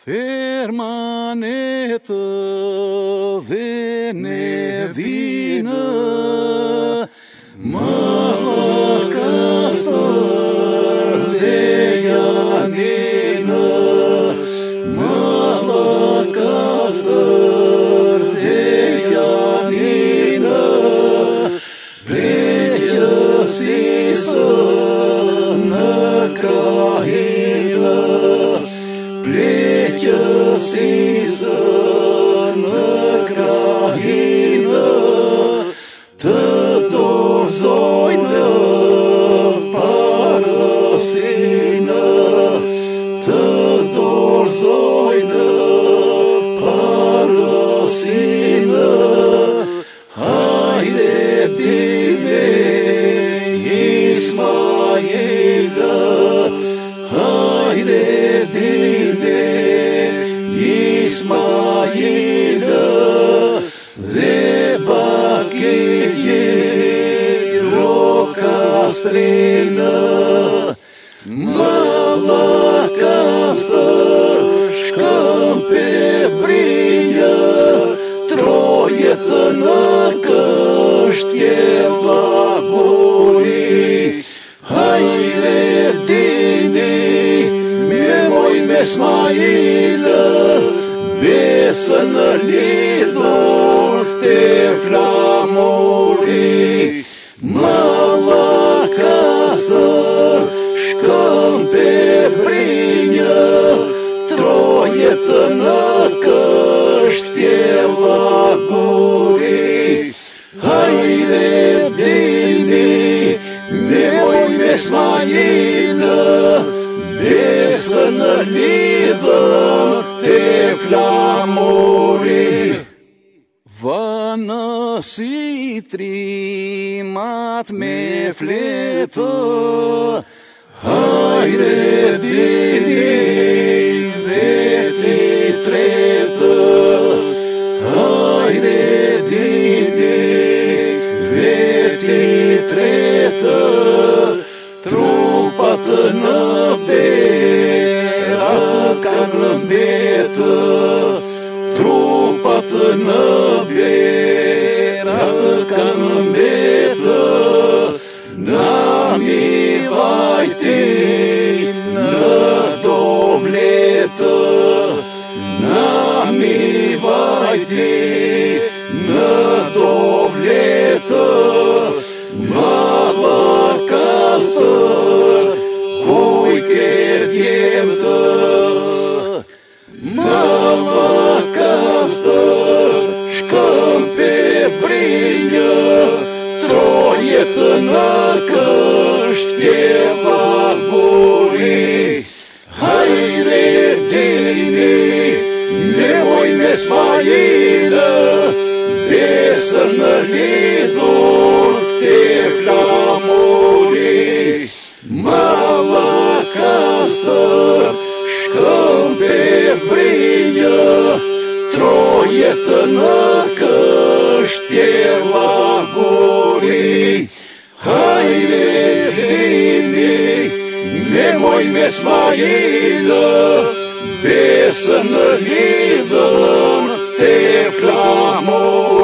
Fermanetă, vene, vină, mă lăcăstăr de ianină, mă lăcăstăr de ianină, plece-si să-nă crahină, plece-si să-nă crahină, tător zoină parăsină, tător zoină parăsină, haide dine Ismailă, haide dine Ismailă, de bachie rocastrină, mă lăcăstăr șcămpe brină, troietănă căștie la gurii, haire dini, memoi mesmailă, besănă lidul te flamuri, mă lăcăstăr șcămpe brină, troietănă căștie la gurii, haide dini, memoi mesmailă, besănă lidul te flamuri. Vană trimat me fletă, haide dini veti tretă, haide dini veti tretă, trupa-tănă berată ca-n betă, trupa-tănă berată ca-n betă, n-ami vaiti nădovletă, n-ami vaiti nădovletă, mă lăcăstăr cui chetiemtă, mă lăcăstăr șcămpe brină, troietănă căștie la gurii, haide dini, memoi mesmailă, besănă lidul te flamuri, mă lăcăstăr șcămpe brină, troietănă căștie la gurii, haide dini, memoi mesmailă, besănă lidul te flamuri.